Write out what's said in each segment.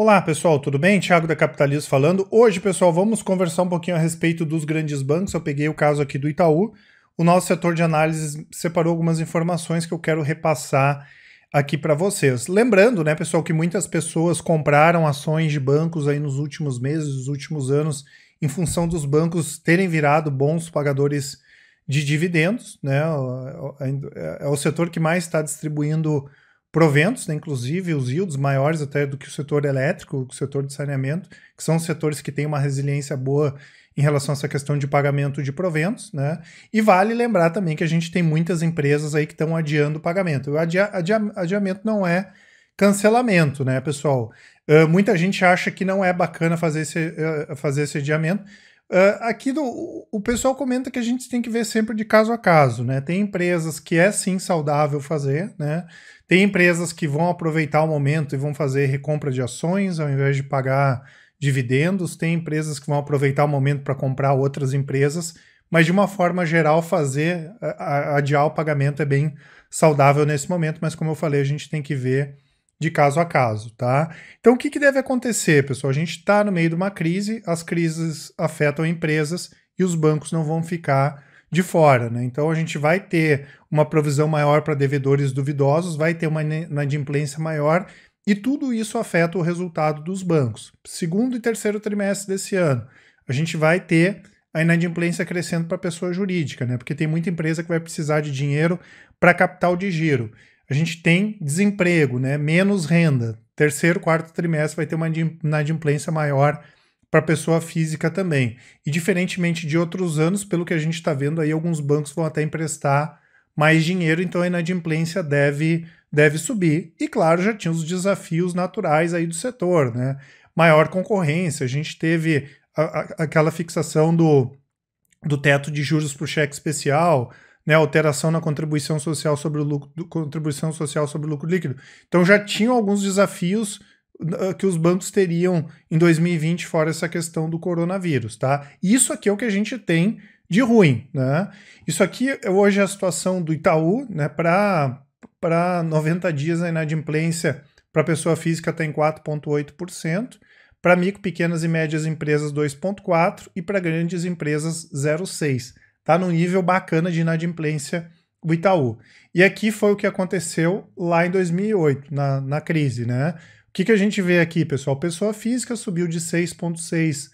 Olá pessoal, tudo bem? Thiago da Capitalismo falando. Hoje, pessoal, vamos conversar um pouquinho a respeito dos grandes bancos. Eu peguei o caso aqui do Itaú. O nosso setor de análise separou algumas informações que eu quero repassar aqui para vocês. Lembrando, né, pessoal, que muitas pessoas compraram ações de bancos aí nos últimos meses, nos últimos anos, em função dos bancos terem virado bons pagadores de dividendos, né? É o setor que mais está distribuindo proventos, né, inclusive os yields maiores até do que o setor elétrico, o setor de saneamento, que são setores que têm uma resiliência boa em relação a essa questão de pagamento de proventos, né? E vale lembrar também que a gente tem muitas empresas aí que estão adiando o pagamento. O adiamento não é cancelamento, né, pessoal? Muita gente acha que não é bacana fazer esse adiamento. O pessoal comenta que a gente tem que ver sempre de caso a caso, né? Tem empresas que é sim saudável fazer, né? Tem empresas que vão aproveitar o momento e vão fazer recompra de ações ao invés de pagar dividendos. Tem empresas que vão aproveitar o momento para comprar outras empresas, mas de uma forma geral adiar o pagamento é bem saudável nesse momento, mas como eu falei, a gente tem que ver de caso a caso, tá? Então o que deve acontecer, pessoal? A gente está no meio de uma crise, as crises afetam empresas e os bancos não vão ficar de fora, né? Então a gente vai ter uma provisão maior para devedores duvidosos, vai ter uma inadimplência maior e tudo isso afeta o resultado dos bancos. Segundo e terceiro trimestre desse ano, a gente vai ter a inadimplência crescendo para a pessoa jurídica, né? Porque tem muita empresa que vai precisar de dinheiro para capital de giro. A gente tem desemprego, né? Menos renda. Terceiro, quarto trimestre vai ter uma inadimplência maior para a pessoa física também. E diferentemente de outros anos, pelo que a gente está vendo aí, alguns bancos vão até emprestar mais dinheiro, então a inadimplência deve subir. E claro, já tinha os desafios naturais aí do setor, né? Maior concorrência, a gente teve aquela fixação do teto de juros para o cheque especial, né, alteração na contribuição social sobre o lucro líquido. Então já tinham alguns desafios que os bancos teriam em 2020 fora essa questão do coronavírus, tá? Isso aqui é o que a gente tem de ruim, né? Isso aqui hoje é a situação do Itaú, né? Para 90 dias a inadimplência para pessoa física está em 4,8%, para micro, pequenas e médias empresas 2,4% e para grandes empresas 0,6%. Tá no nível bacana de inadimplência o Itaú. E aqui foi o que aconteceu lá em 2008, na crise, né? O que a gente vê aqui, pessoal? Pessoa física subiu de 6,6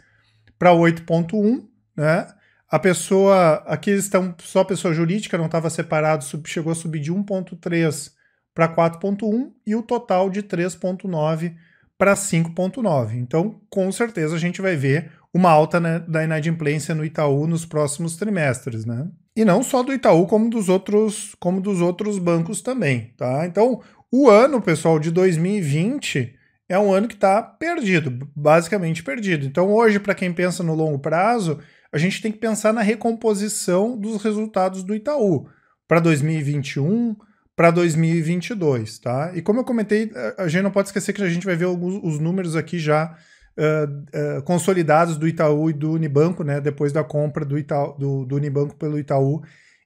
para 8,1, né? A pessoa, aqui estão só pessoa jurídica, não estava separado, chegou a subir de 1,3 para 4,1 e o total de 3,9 para 5,9. Então, com certeza, a gente vai ver uma alta, né, da inadimplência no Itaú nos próximos trimestres, né? E não só do Itaú, como dos outros bancos também, tá? Então, o ano, pessoal, de 2020 é um ano que está perdido, basicamente perdido. Então, hoje, para quem pensa no longo prazo, a gente tem que pensar na recomposição dos resultados do Itaú para 2021, para 2022, tá? E como eu comentei, a gente não pode esquecer que a gente vai ver os números aqui já consolidados do Itaú e do Unibanco, né, depois da compra do Unibanco pelo Itaú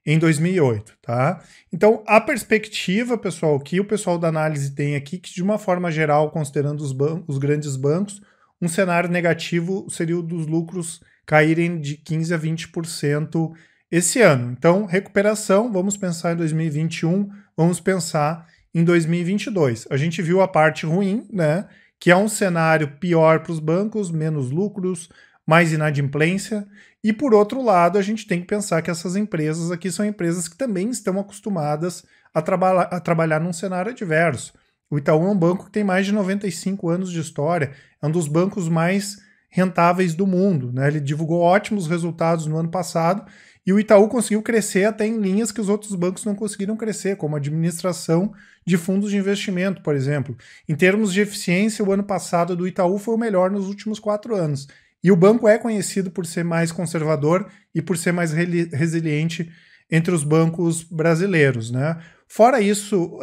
em 2008, tá? Então, a perspectiva, pessoal, que o pessoal da análise tem aqui, que de uma forma geral, considerando os grandes bancos, um cenário negativo seria o dos lucros caírem de 15% a 20% esse ano. Então, recuperação, vamos pensar em 2021, vamos pensar em 2022. A gente viu a parte ruim, né, que é um cenário pior para os bancos, menos lucros, mais inadimplência, e por outro lado a gente tem que pensar que essas empresas aqui são empresas que também estão acostumadas a trabalhar num cenário adverso. O Itaú é um banco que tem mais de 95 anos de história, é um dos bancos mais rentáveis do mundo, né? Ele divulgou ótimos resultados no ano passado e o Itaú conseguiu crescer até em linhas que os outros bancos não conseguiram crescer, como a administração de fundos de investimento, por exemplo. Em termos de eficiência, o ano passado do Itaú foi o melhor nos últimos 4 anos. E o banco é conhecido por ser mais conservador e por ser mais resiliente entre os bancos brasileiros, né? Fora isso,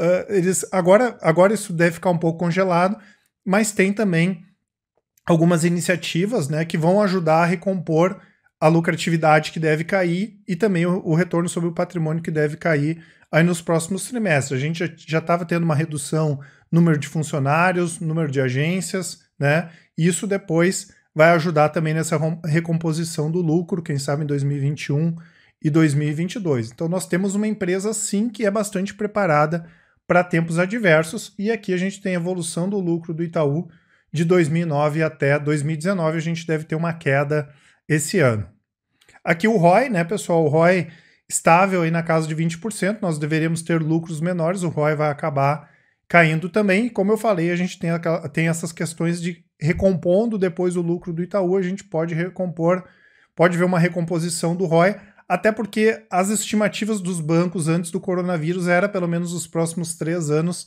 agora isso deve ficar um pouco congelado, mas tem também algumas iniciativas, né, que vão ajudar a recompor a lucratividade que deve cair e também o retorno sobre o patrimônio que deve cair aí nos próximos trimestres. A gente já estava tendo uma redução no número de funcionários, número de agências, né? Isso depois vai ajudar também nessa recomposição do lucro, quem sabe em 2021 e 2022. Então nós temos uma empresa sim que é bastante preparada para tempos adversos, e aqui a gente tem a evolução do lucro do Itaú de 2009 até 2019, a gente deve ter uma queda esse ano. Aqui o ROI, né, pessoal, o ROI estável aí na casa de 20%, nós deveríamos ter lucros menores, o ROI vai acabar caindo também. Como eu falei, a gente tem essas questões de recompondo depois o lucro do Itaú, a gente pode recompor, pode ver uma recomposição do ROI, até porque as estimativas dos bancos antes do coronavírus era pelo menos os próximos 3 anos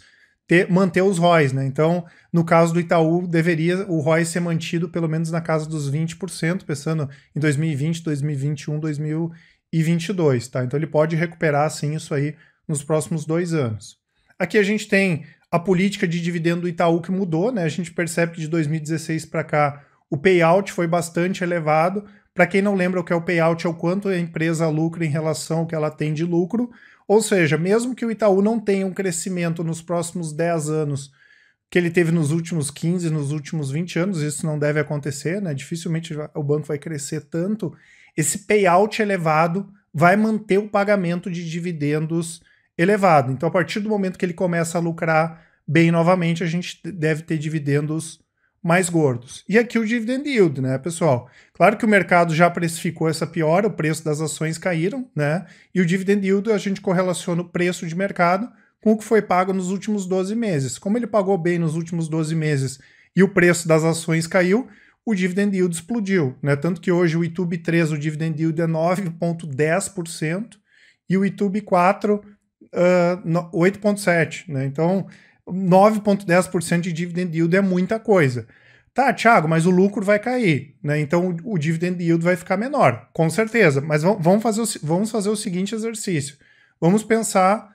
manter os ROIs, né? Então, no caso do Itaú, deveria o ROI ser mantido pelo menos na casa dos 20%, pensando em 2020, 2021, 2022, tá? Então ele pode recuperar, sim, isso aí nos próximos 2 anos. Aqui a gente tem a política de dividendo do Itaú que mudou, né? A gente percebe que de 2016 para cá o payout foi bastante elevado. Para quem não lembra o que é o payout, é o quanto a empresa lucra em relação ao que ela tem de lucro. Ou seja, mesmo que o Itaú não tenha um crescimento nos próximos 10 anos que ele teve nos últimos 15, nos últimos 20 anos, isso não deve acontecer, né? Dificilmente o banco vai crescer tanto. Esse payout elevado vai manter o pagamento de dividendos elevado. Então, a partir do momento que ele começa a lucrar bem novamente, a gente deve ter dividendos mais gordos. E aqui o dividend yield, né, pessoal? Claro que o mercado já precificou essa piora, o preço das ações caíram, né? E o dividend yield a gente correlaciona o preço de mercado com o que foi pago nos últimos 12 meses. Como ele pagou bem nos últimos 12 meses e o preço das ações caiu, o dividend yield explodiu, né? Tanto que hoje o YouTube 3, o dividend yield é 9,10% e o YouTube 4, 8,7%, né? Então, 9,10% de dividend yield é muita coisa. Tá, Thiago, mas o lucro vai cair, né? Então o dividend yield vai ficar menor, com certeza. Mas vamos fazer o seguinte exercício. Vamos pensar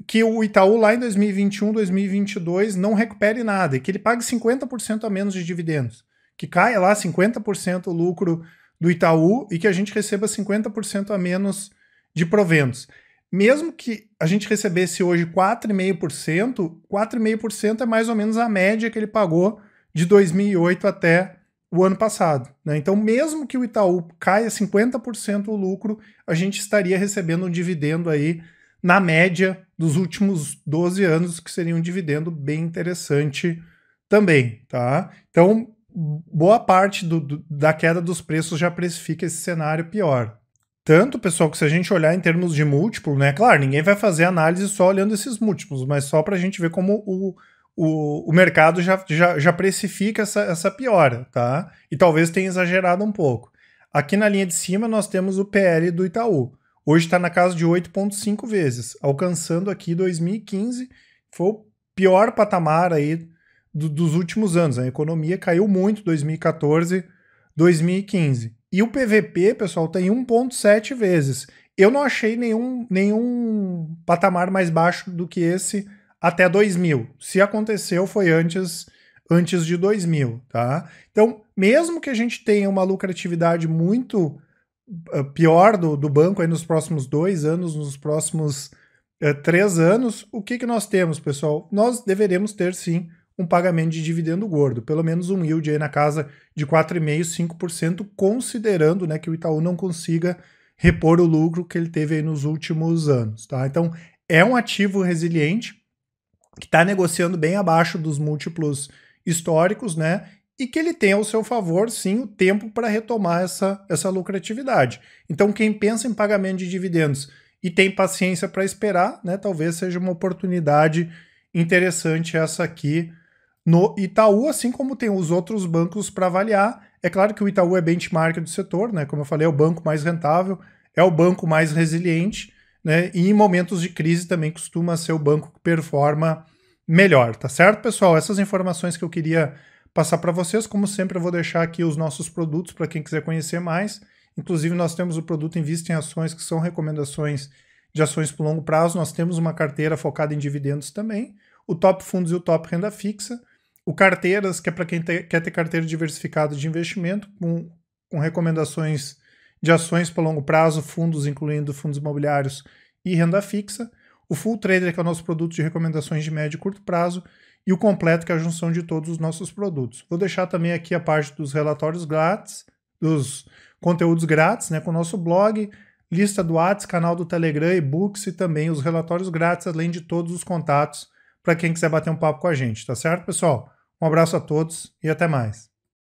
que o Itaú lá em 2021, 2022 não recupere nada e que ele pague 50% a menos de dividendos. Que caia lá 50% o lucro do Itaú e que a gente receba 50% a menos de proventos. Mesmo que a gente recebesse hoje 4,5%, 4,5% é mais ou menos a média que ele pagou de 2008 até o ano passado, né? Então, mesmo que o Itaú caia 50% o lucro, a gente estaria recebendo um dividendo aí na média dos últimos 12 anos, que seria um dividendo bem interessante também, tá? Então, boa parte da queda dos preços já precifica esse cenário pior. Tanto, pessoal, que se a gente olhar em termos de múltiplo, né? Claro, ninguém vai fazer análise só olhando esses múltiplos, mas só para a gente ver como o mercado já precifica essa piora, tá? E talvez tenha exagerado um pouco. Aqui na linha de cima nós temos o PL do Itaú. Hoje está na casa de 8,5 vezes, alcançando aqui 2015, foi o pior patamar aí dos últimos anos. A economia caiu muito 2014, 2015. E o PVP, pessoal, tem 1,7 vezes. Eu não achei nenhum patamar mais baixo do que esse até 2000. Se aconteceu, foi antes de 2000, tá? Então, mesmo que a gente tenha uma lucratividade muito pior do banco aí nos próximos 2 anos, nos próximos 3 anos, o que nós temos, pessoal? Nós deveremos ter, sim, um pagamento de dividendo gordo, pelo menos um yield aí na casa de 4,5%, 5%, considerando, né, que o Itaú não consiga repor o lucro que ele teve aí nos últimos anos, tá? Então, é um ativo resiliente, que está negociando bem abaixo dos múltiplos históricos, né? E que ele tem ao seu favor, sim, o tempo para retomar essa lucratividade. Então, quem pensa em pagamento de dividendos e tem paciência para esperar, né, talvez seja uma oportunidade interessante essa aqui no Itaú, assim como tem os outros bancos para avaliar. É claro que o Itaú é benchmark do setor, né? Como eu falei, é o banco mais rentável, é o banco mais resiliente, né? E em momentos de crise também costuma ser o banco que performa melhor, tá certo, pessoal? Essas informações que eu queria passar para vocês. Como sempre, eu vou deixar aqui os nossos produtos para quem quiser conhecer mais. Inclusive, nós temos o produto Invista em Ações, que são recomendações de ações por longo prazo. Nós temos uma carteira focada em dividendos também, o Top Fundos e o Top Renda Fixa, o Carteiras, que é para quem quer ter carteira diversificada de investimento, com recomendações de ações por longo prazo, fundos, incluindo fundos imobiliários e renda fixa, o Full Trader, que é o nosso produto de recomendações de médio e curto prazo, e o completo, que é a junção de todos os nossos produtos. Vou deixar também aqui a parte dos relatórios grátis, dos conteúdos grátis, né, com o nosso blog, lista do WhatsApp, canal do Telegram, e-books e também os relatórios grátis, além de todos os contatos para quem quiser bater um papo com a gente, tá certo, pessoal? Um abraço a todos e até mais.